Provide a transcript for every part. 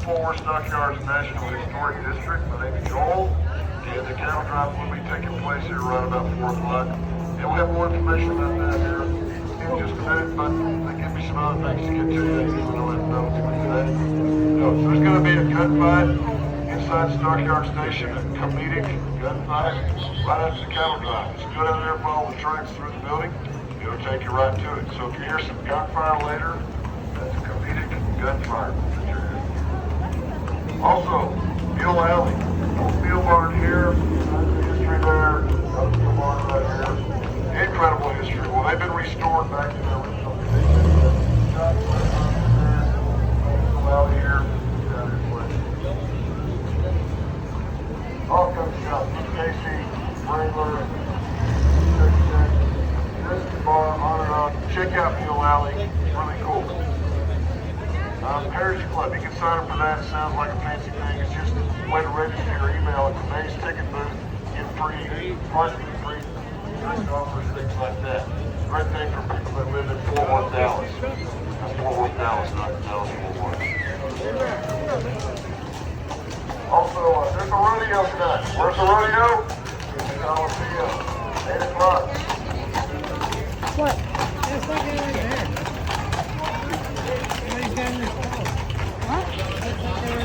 4 Stockyards National Historic District. My name is Joel, and the cattle drive will be taking place here right about 4 o'clock. And we'll have more information about that here in just a minute, but they give me some other things to get to that you don't have to know today. So there's going to be a gunfight inside Stockyard Station, a comedic gunfight right after the cattle drive. Just go down there, follow the tracks through the building. It'll take you right to it. So if you hear some gunfire later, that's a comedic gunfire that you're in. Also, Mule Alley, Mule Barn here, history there, Mule Barn right here. Incredible history. Well, they've been restored back to their original condition. Mule Alley here, down here. All kinds of shops, Casey, Wrangler, bar, on and on. Check out Mule Alley. It's really cool. Heritage Club. You can sign up for that. It sounds like a fancy thing. It's just a way to register your email. It's a nice ticket booth. Get free parking, free drink offers, things like that. Great thing for people that live in Fort Worth, Dallas. That's Fort Worth, Dallas, not Dallas, Fort Worth. Also, there's a rodeo tonight. Where's the rodeo? In the Coliseum. 8 o'clock. What? It's like right there. Somebody's got in their phone. What? It's like right there.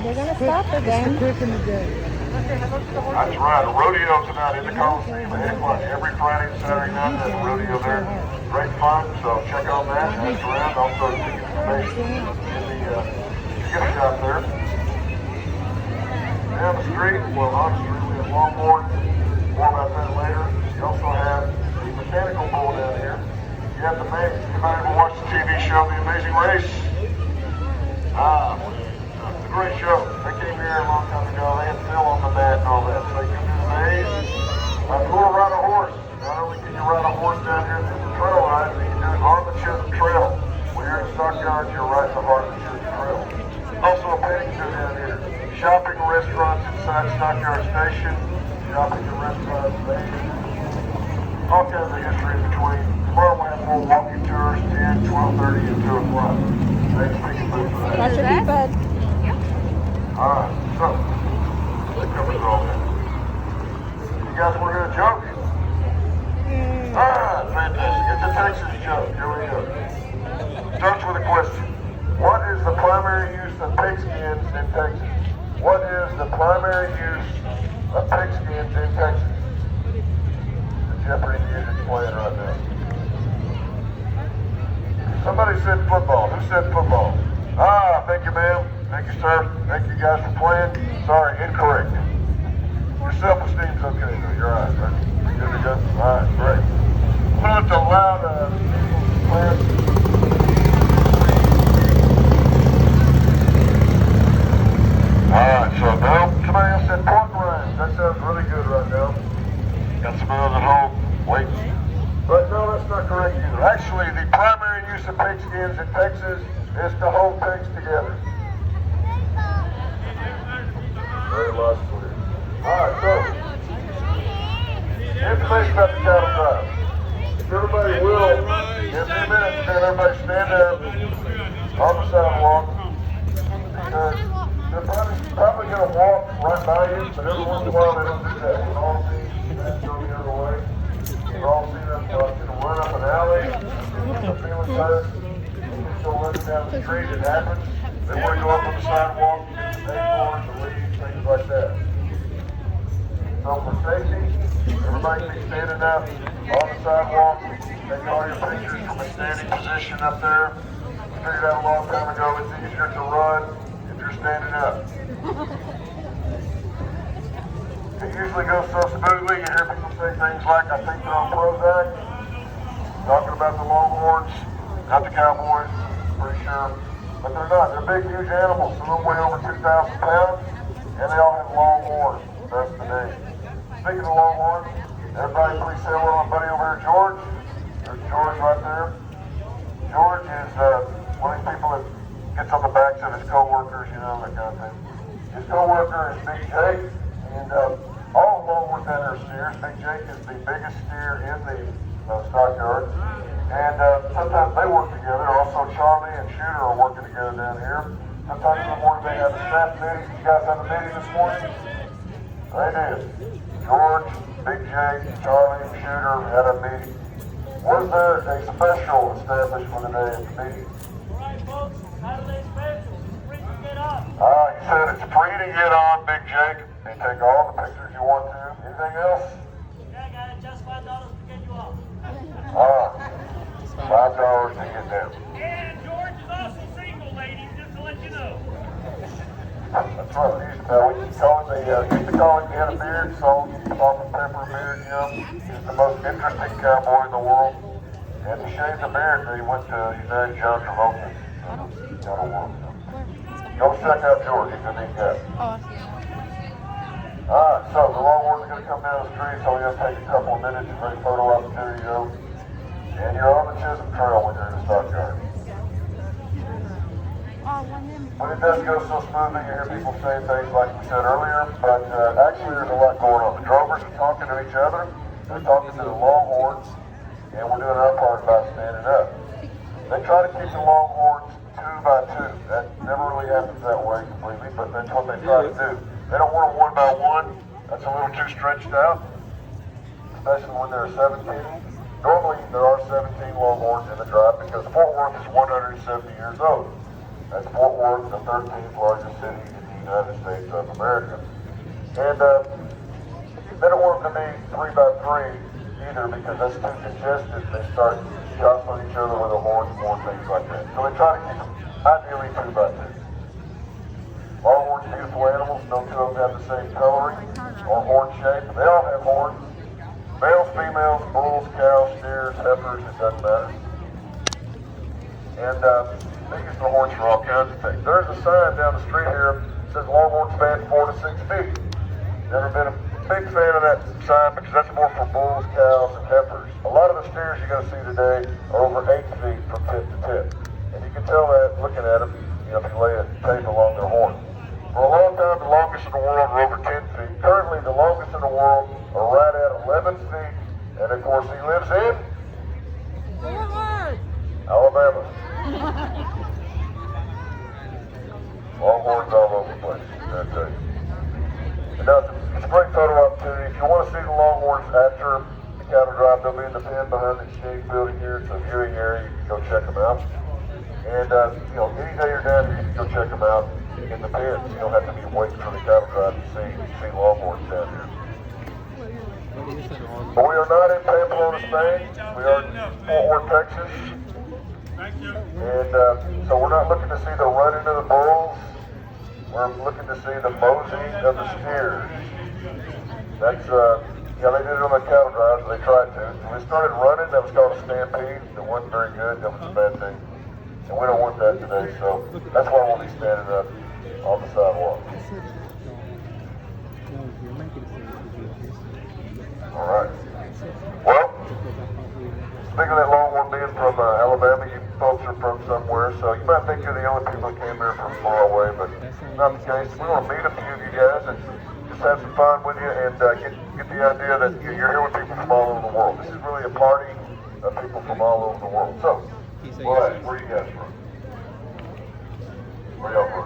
They're gonna stop again. It's quick in the day. That's right, a rodeo tonight in the Coliseum at 8 o'clock. Every Friday and Saturday night there's a rodeo there. Great fun, so check on that. Ask around. Also, ticket information in the gift shop there. Down the street, well, on the street, we have Longhorn. More about that later. You also have the mechanical bull down here. You have the man. Anybody ever watch the TV show, The Amazing Race? It's a great show. They came here a long time ago. They had Phil on the mat and all that. So you can do the maze. If you want to ride a horse, not only can you ride a horse down here through the trail ride, but you can do it on the Chisholm Trail. When you're in Stockyards, you're right in the heart of the Chisholm Trail. Also a petting zoo down here. Shopping restaurants inside Stockyard Station, shopping and restaurants, all kinds of history in between. Tomorrow we'll have more walking tours, 10, 12:30, and 2 o'clock. Thanks for taking food for that. That should be good. Alright, so, that covers all that. You guys want to hear a joke? Alright, fantastic. It's a Texas joke. Here we go. Starts with a question. What is the primary use of pigskins in Texas? What is the primary use of pigskins in Texas? The Jeopardy music's playing right now. Somebody said football. Who said football? Thank you, ma'am. Thank you, sir. Thank you guys for playing. Sorry, incorrect. Your self-esteem's okay, though. You're all right, right? Good to go? All right, great. I'm going to let the loud players. Alright, so now somebody else said pork rinds. That sounds really good right now. Got some others at home waiting. But no, that's not correct either. Actually, the primary use of pigskins in Texas is to hold pigs together. Very logical here. Alright, so information about the cattle drive. If everybody will, in a few minutes, can everybody stand up on the sidewalk, because they're probably going to walk right by you, but every once in a while they don't do that. We've all seen that go the other way. We've all seen them run up an alley, they're feeling better, just go running down the street, it happens. They want to go up on the sidewalk, acorns, the leaves, things like that. So for safety, everybody can be standing up on the sidewalk, taking all your pictures from a standing position up there. We figured out a long time ago it's easier to run if you're standing up. It usually goes so smoothly, you hear people say things like, I think they're on Prozac, talking about the Longhorns, not the Cowboys, pretty sure. But they're not, they're big, huge animals. Some of them weigh over 2,000 pounds, and they all have long horns. That's the name. Speaking of Longhorns, everybody please say hello to my buddy over here, George. There's George right there. George is one of these people that gets on the backs of his co-workers, you know, that kind of thing. His co-worker is Big Jake, and All longhorn down there are steers. Big Jake is the biggest steer in the Stockyards. And sometimes they work together. Also, Charlie and Shooter are working together down here. Sometimes in the morning they have a staff meeting. You guys have a meeting this morning? They did. George, Big Jake, Charlie, and Shooter had a meeting. Was there a special established for today at the meeting? All right, folks. Saturday special. Free to get up. He said it's free to get on, Big Jake. You take all the pictures you want to. Anything else? Yeah, I got it. Just $5 to get you off. $5 to get down. And George is also single, ladies, just to let you know. That's right. We used to call him, he had a beard, salt and pepper beard, you know. He's the most interesting cowboy in the world. And he shaved the beard and he went to United John Travolta. Go check out George, he's a neat guy. Alright, so the longhorns are going to come down the street, so we're going to take a couple of minutes for a photo opportunity, though. And you're on the Chisholm Trail when you're in the Stockyards. When it doesn't go so smoothly, you hear people saying things like we said earlier, but actually there's a lot going on. The drovers are talking to each other, they're talking to the longhorns, and we're doing our part about standing up. They try to keep the longhorns 2 by 2. That never really happens that way completely, but that's what they try to do. They don't want them 1 by 1. That's a little too stretched out, especially when there are 17. Normally there are 17 longhorns in the drive because Fort Worth is 170 years old. That's Fort Worth, the 13th largest city in the United States of America. And they don't want them to be 3 by 3 either because that's too congested. They start jostling each other with the horns and more things like that. So they try to keep them ideally 2 by 2. Longhorns, beautiful animals. No two of them have the same coloring or horn shape. They all have horns. Males, females, bulls, cows, steers, heifers, it doesn't matter. And they use the horns for all kinds of things. There's a sign down the street here that says longhorn span 4 to 6 feet. Never been a big fan of that sign because that's more for bulls, cows, and heifers. A lot of the steers you're going to see today are over 8 feet from tip to tip. And you can tell that looking at them, you know, if you lay a tape along their horn. For a long time, the longest in the world are over 10 feet. Currently, the longest in the world are right at 11 feet. And of course, he lives in Alabama. Longhorns all over the place, I tell you. And now, it's a great photo opportunity. If you want to see the longhorns after the cattle drive, they'll be in the pen behind the exchange building here. It's a viewing area. You can go check them out. And, you know, any day you're down here, you can go check them out in the pens. You don't have to be waiting for the cattle drive to see longhorns down here. But we are not in Pamplona, Spain. We are in Fort Worth, Texas. And so we're not looking to see the running of the bulls. We're looking to see the moseying of the steers. That's, yeah, they did it on the cattle drives. They tried to. When they started running, that was called a stampede. That wasn't very good. That was a bad thing. And we don't want that today, so that's why we'll be standing up on the sidewalk. All right. Well, speaking of that longhorn being from Alabama, you folks are from somewhere, so you might think you're the only people that came here from far away, but not the case. We want to meet a few of you guys and just have some fun with you and get the idea that you're here with people from all over the world. This is really a party of people from all over the world. So, where are you guys from? Where y'all from?